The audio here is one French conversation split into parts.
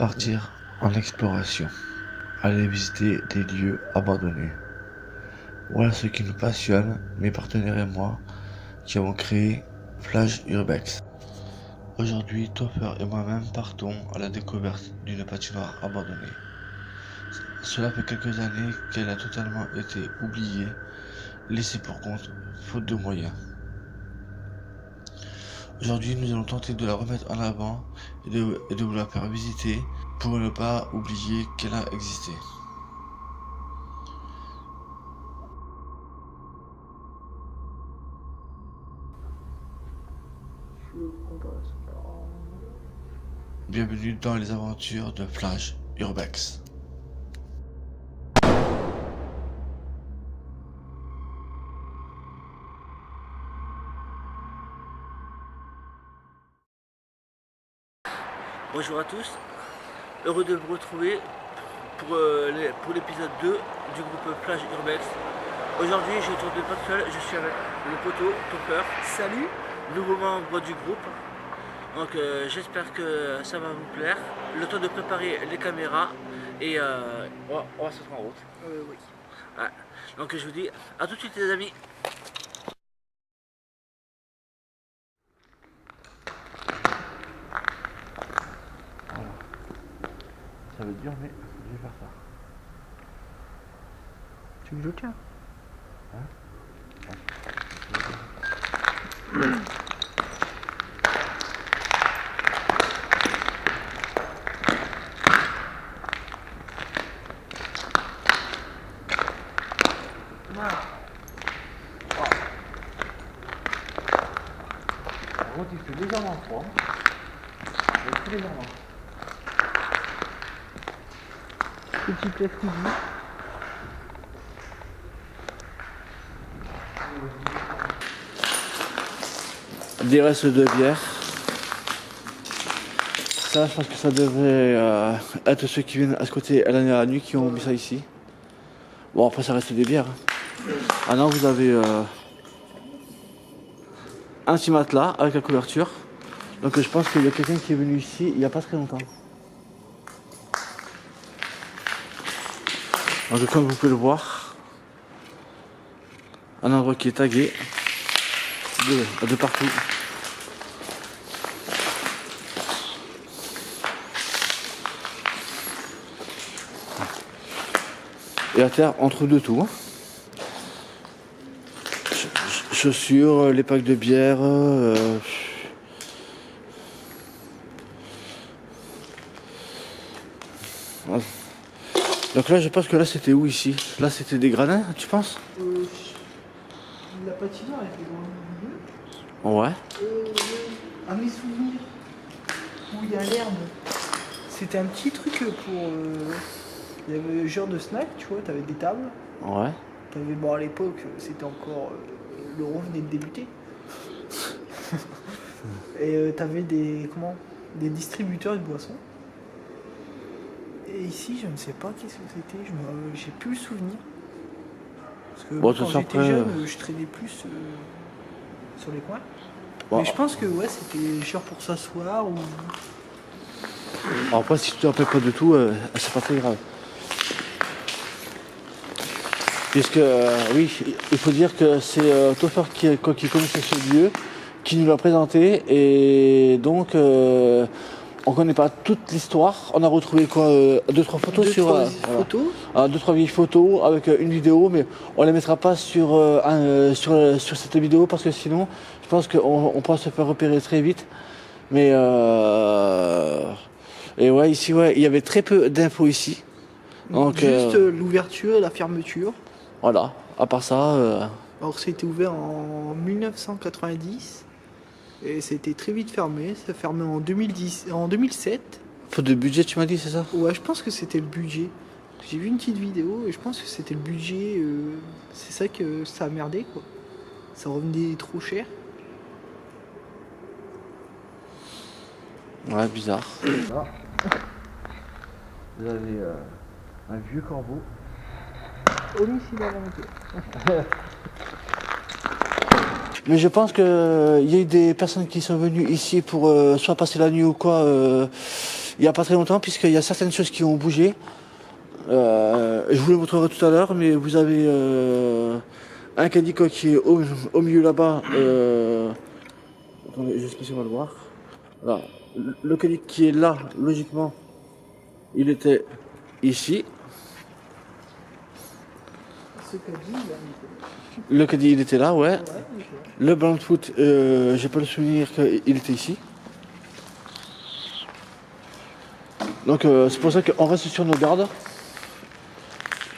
Partir en exploration, aller visiter des lieux abandonnés. Voilà ce qui nous passionne, mes partenaires et moi, qui avons créé Plage Urbex. Aujourd'hui, Topper et moi-même partons à la découverte d'une patinoire abandonnée. Cela fait quelques années qu'elle a totalement été oubliée, laissée pour compte, faute de moyens. Aujourd'hui, nous allons tenter de la remettre en avant et de vous la faire visiter pour ne pas oublier qu'elle a existé. Bienvenue dans les aventures de Plage Urbex. Bonjour à tous, heureux de vous retrouver pour l'épisode 2 du groupe Plage Urbex. Aujourd'hui je ne tourne pas seul, je suis avec le poteau Topper. Salut, nouveau membre du groupe. Donc j'espère que ça va vous plaire. Le temps de préparer les caméras et on va se mettre en route. Oui. Ouais. Donc je vous dis à tout de suite les amis. Ça va être dur, mais je vais faire ça. Tu veux que je tiens? Par contre, il fait légèrement froid. Très légèrement. Petit pièce qui dit. Des restes de bière. Ça, je pense que ça devrait être ceux qui viennent à ce côté à la nuit qui ont mis ça ici. Bon, après, ça reste des bières. Ah non, vous avez un petit matelas avec la couverture. Donc, je pense qu'il y a quelqu'un qui est venu ici il n'y a pas très longtemps. Donc, comme vous pouvez le voir, un endroit qui est tagué de partout. Et à terre, on trouve de tout. Chaussures, les packs de bière. Voilà. Donc là, je pense que là, c'était où ici? Là, c'était des gradins, tu penses? La patinoire était dans le milieu. Ouais. À mes souvenirs, où il y a l'herbe, c'était un petit truc pour. Il y avait genre de snack, tu vois, t'avais des tables. Ouais. T'avais, bon, à l'époque, c'était encore. L'euro venait de débuter. Et t'avais des distributeurs de boissons. Et ici, je ne sais pas qu'est-ce que c'était, j'ai plus le souvenir. Parce que Bon, quand tout ça, j'étais après, jeune, je traînais plus sur les coins. Bon, Mais je pense que ouais, c'était genre pour s'asseoir ou. alors après, si tu te rappelles pas de tout, c'est pas très grave. Puisque, oui, il faut dire que c'est Topher qui connaissait ce lieu, qui nous l'a présenté, et donc on connaît pas toute l'histoire. On a retrouvé quoi, 2-3 photos Deux, sur trois voilà. photos. 2-3 vieilles photos avec une vidéo, mais on les mettra pas sur cette vidéo parce que sinon, je pense qu'on pourra se faire repérer très vite. Mais et ouais, ici, ouais, il y avait très peu d'infos ici. Donc, Juste l'ouverture et la fermeture. voilà, à part ça, Alors c'était ouvert en 1990 et c'était très vite fermé. Ça fermé en 2007. faute de budget, tu m'as dit, c'est ça? Ouais, je pense que c'était le budget. J'ai vu une petite vidéo et je pense que c'était le budget. C'est ça que ça a merdé quoi. Ça revenait trop cher. Ouais, bizarre. Là, vous avez un vieux corbeau. Homicide à volonté. Mais je pense qu'il y a eu des personnes qui sont venues ici pour soit passer la nuit ou quoi, il n'y a pas très longtemps, puisqu'il y a certaines choses qui ont bougé. Je vous le montrerai tout à l'heure, mais vous avez un caddie qui est au milieu là-bas. Attendez, je sais pas si on va le voir. Voilà. Le caddie qui est là, logiquement, il était ici. Ce caddie, il a Le caddie, il était là, ouais. ouais, Le ballon de foot, j'ai pas le souvenir qu'il était ici. Donc c'est pour ça qu'on reste sur nos gardes.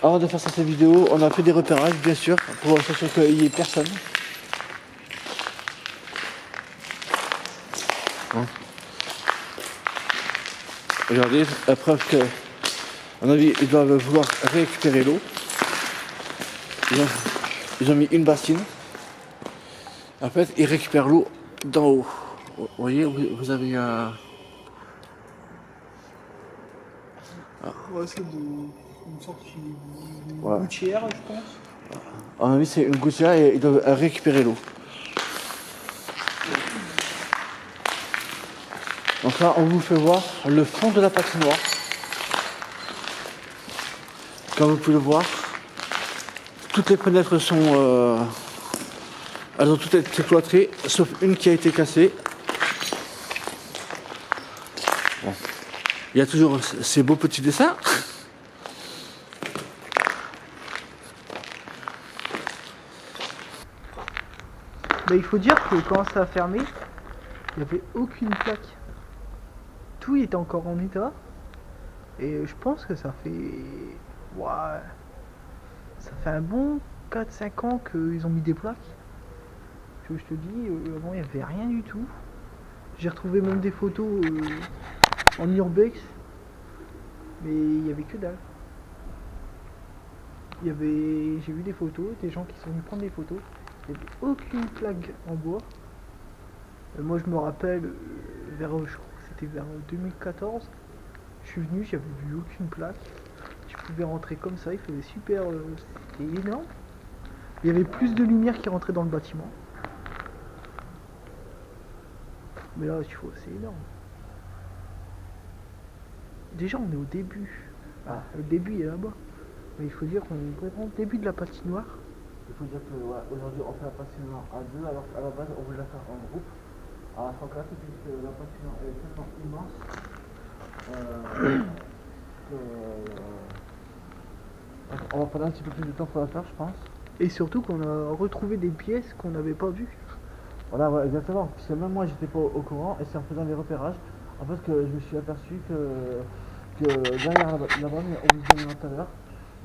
Avant de faire cette vidéo, on a fait des repérages, bien sûr, pour s'assurer qu'il n'y ait personne. Bon. Regardez, la preuve que, à mon avis, ils doivent vouloir récupérer l'eau. Ils ont mis une bassine. En fait, ils récupèrent l'eau d'en haut. Vous voyez, vous avez un... ouais, c'est une sorte de Ouais. gouttière, je pense. À mon avis, c'est une gouttière et ils doivent récupérer l'eau. Donc là, on vous fait voir le fond de la patinoire. Comme vous pouvez le voir, toutes les fenêtres sont... elles ont toutes été cloîtrées, sauf une qui a été cassée. Bon. Il y a toujours ces beaux petits dessins. Bah, il faut dire que quand ça a fermé, il n'y avait aucune plaque. Tout était encore en état. Et je pense que ça fait... ouais, ça fait un bon 4-5 ans qu'ils ont mis des plaques. Je te dis, avant il n'y avait rien du tout. J'ai retrouvé même des photos en urbex. Mais il n'y avait que dalle. J'ai vu des photos, des gens qui sont venus prendre des photos. Il n'y avait aucune plaque en bois. Moi je me rappelle, je crois que c'était vers 2014. Je suis venu, j'avais vu aucune plaque. Tu pouvais rentrer comme ça, il faisait super... c'était énorme. Il y avait plus de lumière qui rentrait dans le bâtiment. Mais là, tu vois, c'est énorme. Déjà, on est au début. Ah, le début il est là-bas. Mais il faut dire qu'on est vraiment au début de la patinoire. Il faut dire que aujourd'hui on fait la patinoire à deux, alors qu'à la base on voulait la faire en groupe. À 104, puisque la patinoire est tellement immense. On va prendre un petit peu plus de temps pour la faire, je pense. Et surtout qu'on a retrouvé des pièces qu'on n'avait pas vues. Voilà, ouais, exactement. Puisque même moi j'étais pas au courant, et c'est en faisant les repérages, en fait, que je me suis aperçu que derrière là-bas, on vous donnait tout à l'heure,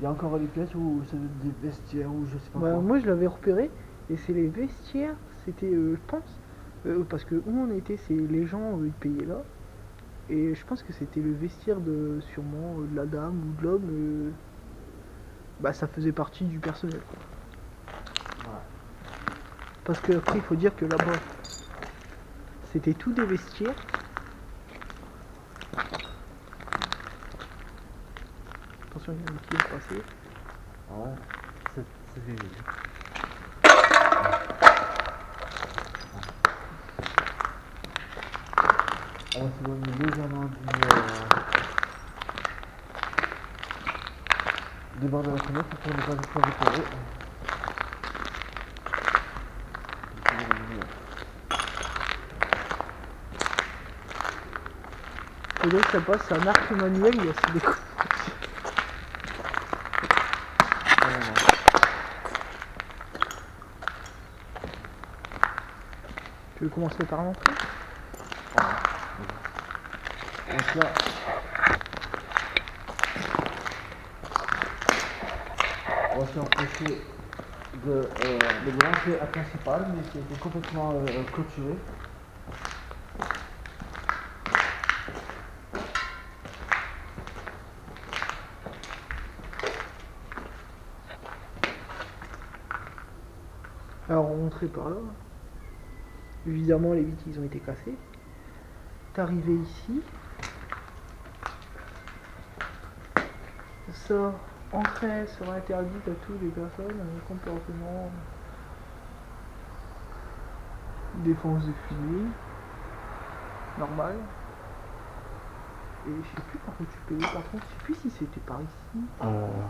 il y a encore des pièces où c'est des vestiaires ou je sais pas Bah, quoi. moi je l'avais repéré et c'est les vestiaires, c'était je pense, parce que où on était, c'est les gens ils payaient là et je pense que c'était le vestiaire de sûrement de la dame ou de l'homme, bah ça faisait partie du personnel quoi. Ouais. Parce que après il faut dire que là-bas c'était tout des vestiaires. Attention, il y a un qui est passé. Ah ouais, c'est visible. On va s'éloigner légèrement du bord de la fenêtre pour ne pas être trop repéré. Et donc ça passe, c'est un arc manuel, il y a ces découpages. Tu veux commencer par l'entrée? Donc là, on va s'approcher de l'entrée principale, mais qui était complètement clôturée. Alors on rentrait par là. Évidemment les vitres ils ont été cassés. T'es arrivé ici. Ça, entrée sera interdite à toutes les personnes comportement. Défense de fumée. Normal. Et je sais plus par où tu payais par contre. Je sais plus si c'était par ici.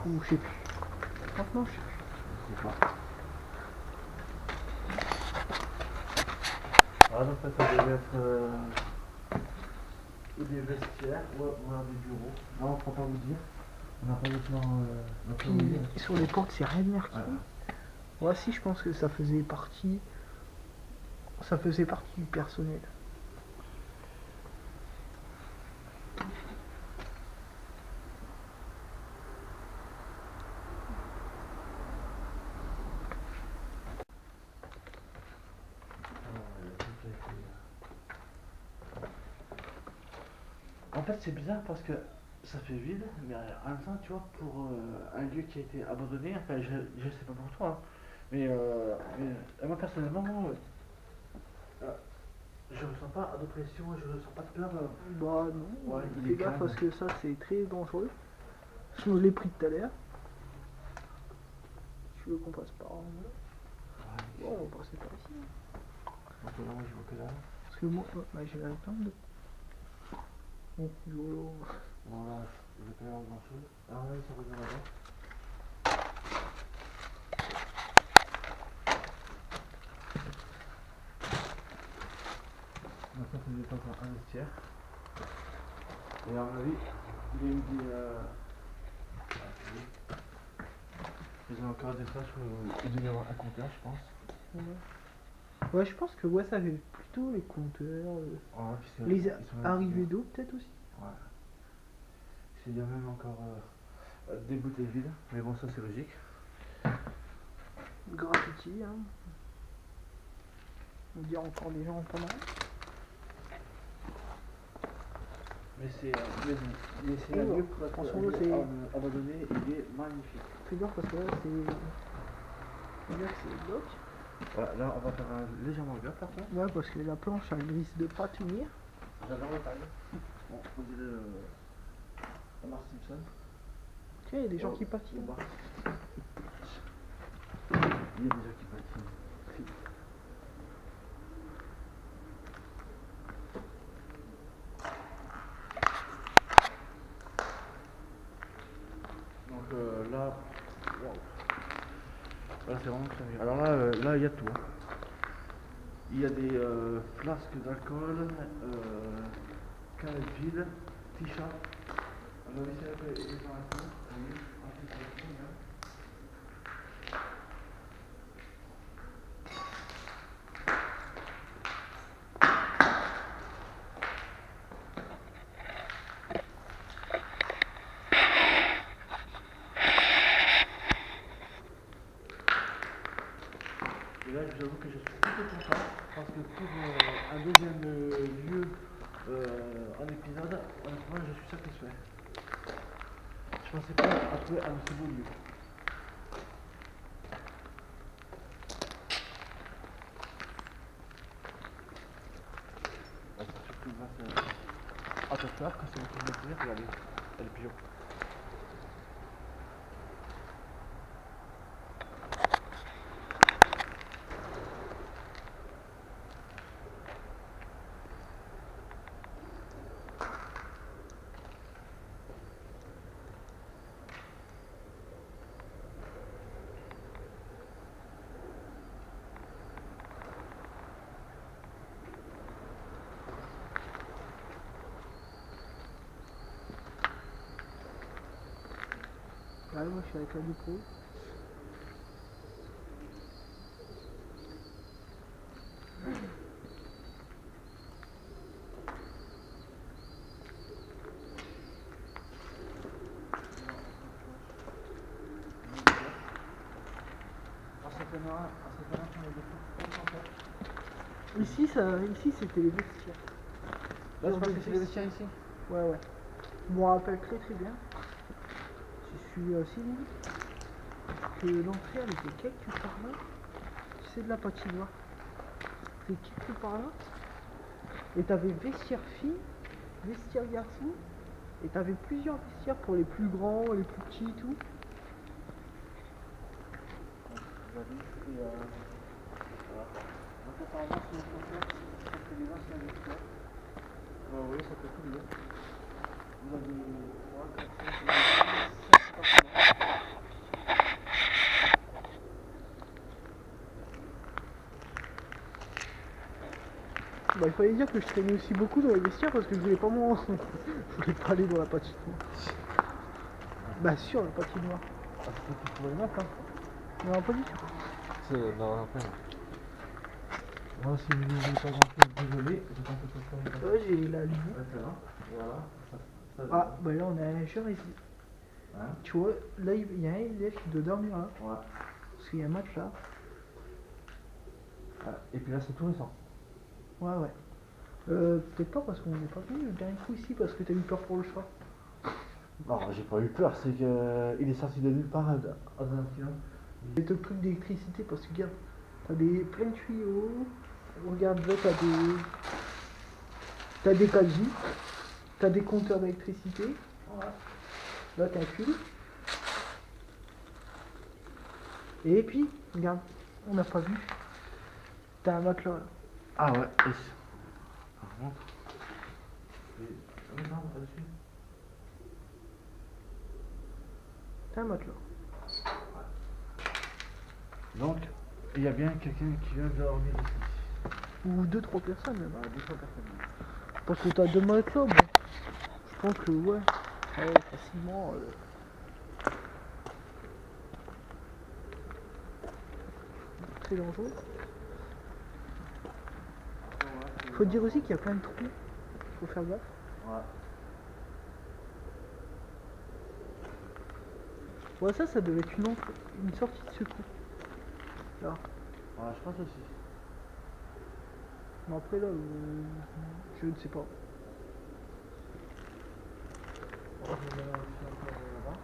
Ou je sais plus. Franchement, je sais plus. Je sais pas. Ah donc ça devait être ou des vestiaires ou alors des bureaux. Non, on ne peut pas vous dire. On n'a pas le plan. Puis sur les portes, c'est rien de marqué. Voilà. Moi si je pense que ça faisait partie. Ça faisait partie du personnel. En fait, c'est bizarre parce que ça fait vide, mais en même temps, tu vois, pour un lieu qui a été abandonné, enfin, je sais pas pour toi, hein, mais moi personnellement, je ressens pas de pression, je ressens pas de peur. Bah non, Ouais, il fais est gaffe calme. parce que ça c'est très dangereux. Je me l'ai pris tout à l'heure. Tu veux qu'on passe par en haut? Bon, on va passer par ici. Donc là, moi, je vois que là. Parce que moi, bah, j'ai la plein de. Bon, YOLO. Bon, là, je vais pas y avoir grand chose. Ah, ouais, ça revient là-bas. Maintenant, ça devait encore un vestiaire. Et à mon avis, il y a eu des. Ils ont encore des flashs où il devait y avoir un compteur, je pense. Ouais, je pense que ouais, ça fait plutôt les compteurs, Ouais, puisque les ils sont arrivées d'eau peut-être aussi. Ouais. Il y a même encore des bouteilles vides, mais bon, ça c'est logique. Graffiti, hein. On dirait encore des gens pas mal. Mais c'est Et un ouais, lieu pour être attention, là, c'est- abandonné, il est magnifique. Fais gaffe parce que là c'est. Là c'est bloc. Voilà, là on va faire un légèrement gaffe par contre. Ouais, parce que la planche elle risque de pas tenir. J'adore la taille. Bon, on dirait Homer Simpson. Ok, il y a des gens qui patinent. Bah. Il y a des gens qui patinent. Si. Donc là, waouh. Là c'est vraiment très bien. Alors là il y a tout. Hein. Il y a des flasques d'alcool, canettes vides, t-shirts. On va essayer de les faire un peu. Et là, j'avoue que je suis plutôt content parce que pour un deuxième lieu en épisode, honnêtement, je suis satisfait. Je pensais pas à trouver un aussi beau lieu. Ça surtout grâce à ta soeur, quand c'est une chose de dire, regardez, elle est pigeon. Ouais, moi je suis avec la GoPro. Ici, ici c'était les vestiaires. Là, c'est parce que c'est les vestiaires ici. Ouais, ouais. Je me rappelle très très bien. Je suis Sylvie. Que l'entrée elle était quelque part là. C'est de la patinoire. C'est quelque part là. Et t'avais vestiaire filles, vestiaire garçons. Et t'avais plusieurs vestiaires pour les plus grands, les plus petits et tout. apparemment c'est une chauffeur, ça fait des anciens vecteurs. Oui, ça peut tout bien. Vous avez 3, 4, 5 appartements. Bah, il fallait dire que je traînais aussi beaucoup dans les vestiaires parce que je voulais pas je voulais pas aller dans la patinoire. Bah sûr, la patinoire. Ah, c'est toi qui pourrais le mettre, hein. Non, pas du tout. Non, après. Moi, si vous n'avez pas grand-chose, désolé, j'ai pas fait ça comme ça. J'ai la lumière. D'accord, voilà. Ah, bah là on a un genre ici. Hein? Tu vois, là il y a un élève qui doit dormir là. Ouais. Parce qu'il y a un match là. Ah, et puis là, c'est tout récent. Ouais, ouais. Peut-être pas parce qu'on n'est pas venu le dernier coup ici parce que t'as eu peur pour le chat. Non, j'ai pas eu peur, c'est que il est sorti de nulle part à un accident. Et te truc d'électricité parce que regarde, t'as plein de tuyaux. Regarde là, t'as des casis, t'as des compteurs d'électricité. Ouais. Là t'as un fil. Et puis, regarde, on n'a pas vu. T'as un matelas là. Ah ouais, et par contre. Oui, non, là-dessus. T'as un matelas. Donc, il y a bien quelqu'un qui vient dormir ici. Ou 2-3 personnes même. Ouais, 200 personnes. Parce que t'as 2 matelas, bon. Je pense que ouais. Ouais, facilement. Très dangereux. Faut dire aussi qu'il y a plein de trous. Faut faire gaffe. Ouais. Ouais, ça devait être une sortie de secours. Là. Ouais, je pense aussi. Mais après là, je ne sais pas. Je vais mettre aussi encore là-bas.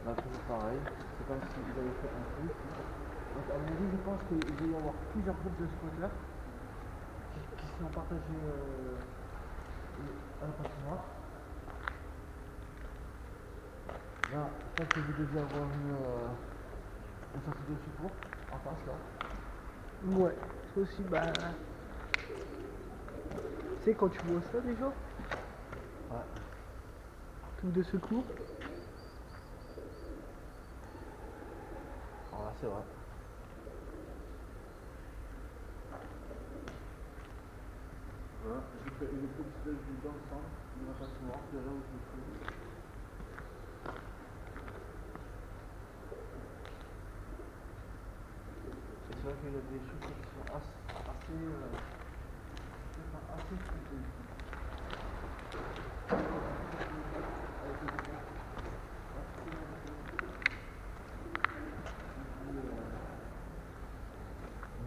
Là, toujours pareil. C'est comme si vous avez fait un trou. Donc à mon avis, je pense qu'il va y avoir plusieurs groupes de squatteurs qui sont partagés à la patinoire. Là, je pense que vous devez avoir une sortie de secours en face là. Ouais, ça aussi, bah. Tu sais, quand tu vois ça déjà, Ouais. truc de secours, Alors là, c'est vrai. Voilà, je fais une petite vue d'ensemble de la patinoire, de là où je me trouve. Et c'est vrai qu'il y a des choses qui sont assez floues ici.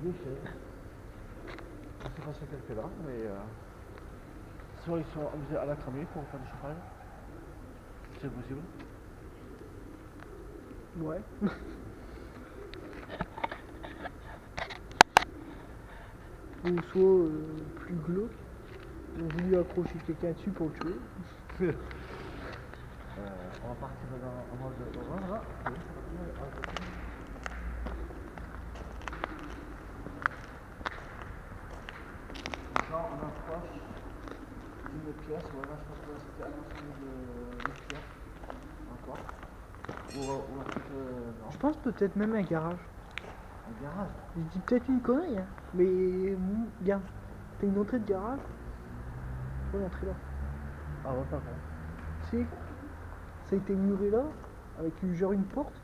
Déchets. Je ne sais pas si quelques là, mais soit ils sont amusés à la cramer pour faire du chauffage. C'est possible. ouais. Ou soit plus glauque, ils ont voulu accrocher quelqu'un dessus pour le tuer. On va partir en mode de voilà. Là, on approche d'une pièce. Voilà, je pense que c'était un ensemble de pièces. Encore. Ou un truc. Non. Je pense peut-être même un garage. Un garage. Je dis peut-être une connerie, hein. Mais regarde, t'as une entrée de garage. Faut l'entrée là. Ah ouais, pas bon. Tu sais, ça a été muré là, avec genre une porte.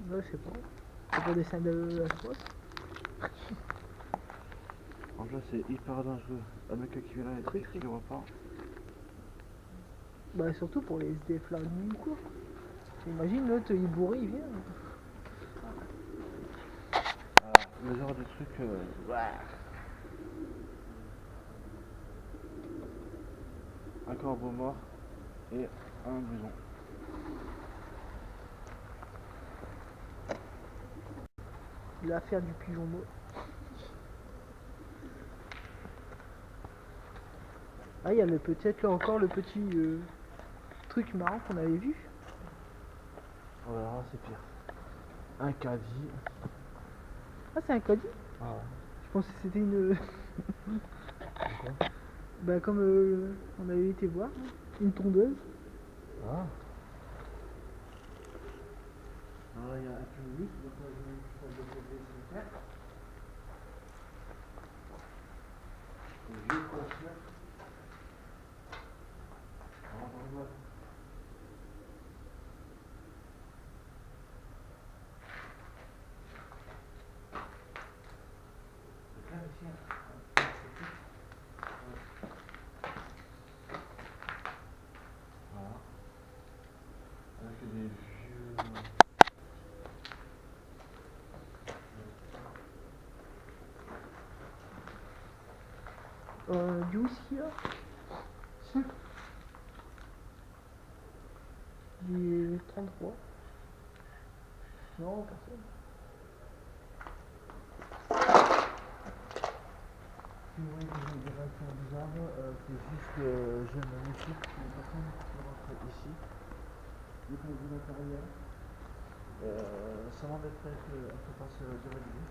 Là, je sais pas. C'est pas des scènes de la squat. En fait, c'est hyper dangereux. Un mec qui vient là et qui le voit pas. Bah surtout pour les SDF là, nuit ou quoi. Imagine l'autre il est bourré, il vient. Le genre de truc. Un corbeau mort et un blouson. L'affaire du pigeon mort. Ah, il y a peut-être là encore le petit truc marrant qu'on avait vu. Voilà, c'est pire. Un caddie. Ah, c'est un caddie. Ah ouais. Je pensais que c'était une. Bah, comme on avait été voir, une tondeuse. Ah. Alors, il y a un public, donc là, je vais faire de poser s'il vous plaît. Le vieux conteneur. Voilà. Avec des vieux. Du whisky là. Du 33. Non, personne. Si vous voyez que j'ai des réactions bizarres, c'est juste que j'ai mon équipe, une personne qui rentre ici, du point de vue matériel. Ça m'embêterait qu'on se fasse durer de vie.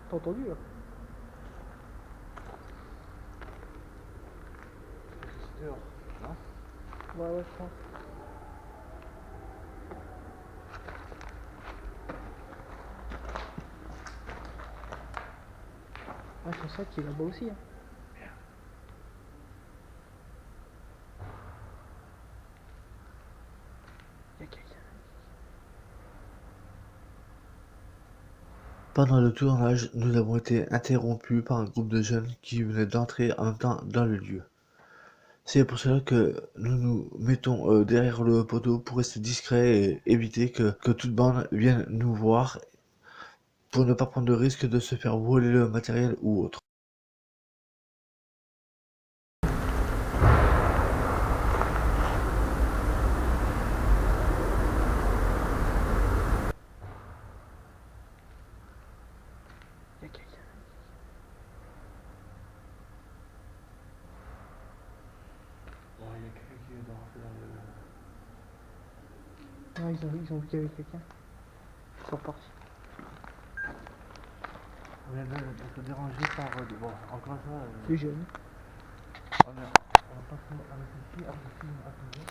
T'as entendu là? C'est dehors, non? Ouais, je pense. Ah, c'est ça qui est là-bas aussi. Hein. Il y a quelqu'un. Pendant le tournage, nous avons été interrompus par un groupe de jeunes qui venaient d'entrer en même temps dans le lieu. C'est pour cela que nous nous mettons derrière le poteau pour rester discrets et éviter que toute bande vienne nous voir pour ne pas prendre le risque de se faire voler le matériel ou autre. Il y a quelqu'un. Bon, il y a quelqu'un qui vient de rentrer dans le... Non, ils ont vu qu'il y avait quelqu'un. Ils sont partis. On vient d'être dérangé par... bon, encore une fois... Les jeunes. On va passer avec ici, après ici, à toujours.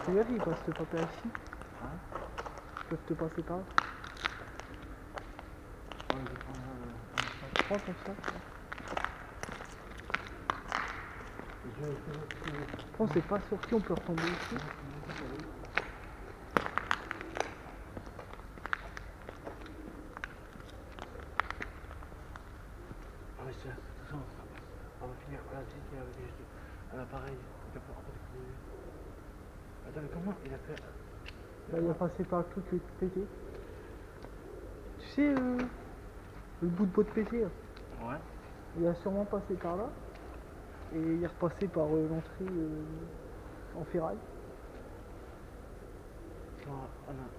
Fais gaffe, ils peuvent te passer ici. Hein? Ils peuvent te passer par là. Ouais, je vais prendre Prends comme ça. On sait pas sur qui on peut retomber ici. Ah oui, c'est attention, on va finir à la technique avec juste un appareil. Il a pas découvert. Attends, mais comment il a fait? Là, il a passé par le truc qui est pété. Tu sais, le bout de pot de pété, là. Ouais. Il a sûrement passé par là. Et il est repassé par l'entrée en ferraille. On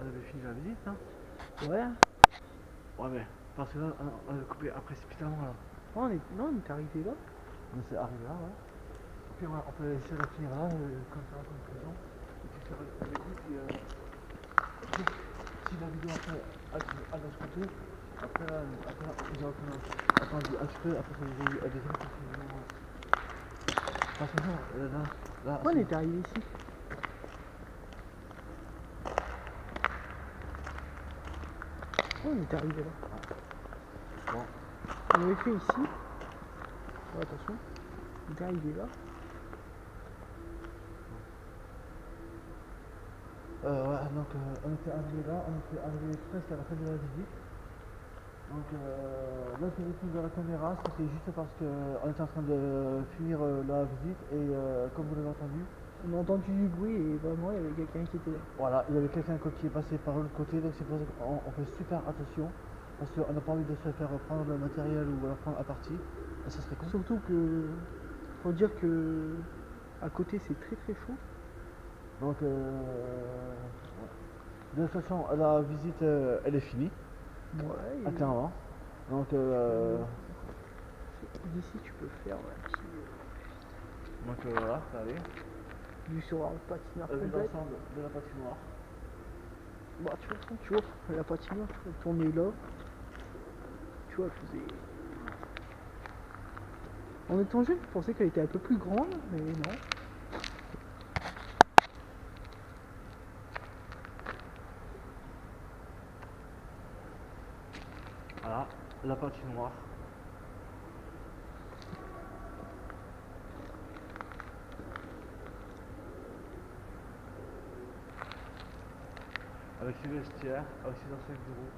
avait fini la visite, hein? Ouais. Ouais, mais parce que là, on a coupé précipitamment là. Non, on est arrivé là. On s'est arrivé là, ouais. Puis on peut essayer de finir là, comme ça, comme conclusion. Et puis faire le coup, puis si la vidéo après à notre côté, après, on a attendu un petit peu, après ça nous a eu à des autres, Attention, là, Pourquoi on est arrivé ici? Pourquoi on est arrivé là? Bon. On avait fait ici. Oh, attention. On est arrivé là. Ouais, donc on était arrivé là, on était arrivé presque à la fin de la visite. Donc l'interruption de la caméra, c'était juste parce qu'on était en train de finir la visite et comme vous l'avez entendu, On a entendu du bruit et vraiment il y avait quelqu'un qui était là. voilà, il y avait quelqu'un qui est passé par l'autre côté, donc c'est pour ça qu'on fait super attention parce qu'on n'a pas envie de se faire prendre le matériel ou la prendre à partie, et ça serait con. Surtout que faut dire que à côté c'est très très chaud. Donc de toute façon la visite elle est finie, Ouais. et clairement. Donc D'ici tu peux faire un petit voilà, ça allait. vue sur un patineur Vu complet. l'ensemble de la patinoire. Bah tu vois, la patinoire, tu peux tourner là. Tu vois, elle faisait. En étant jeune, je pensais qu'elle était un peu plus grande, mais non. Voilà, la patinoire. Avec ses vestiaires, avec ses anciens bureaux.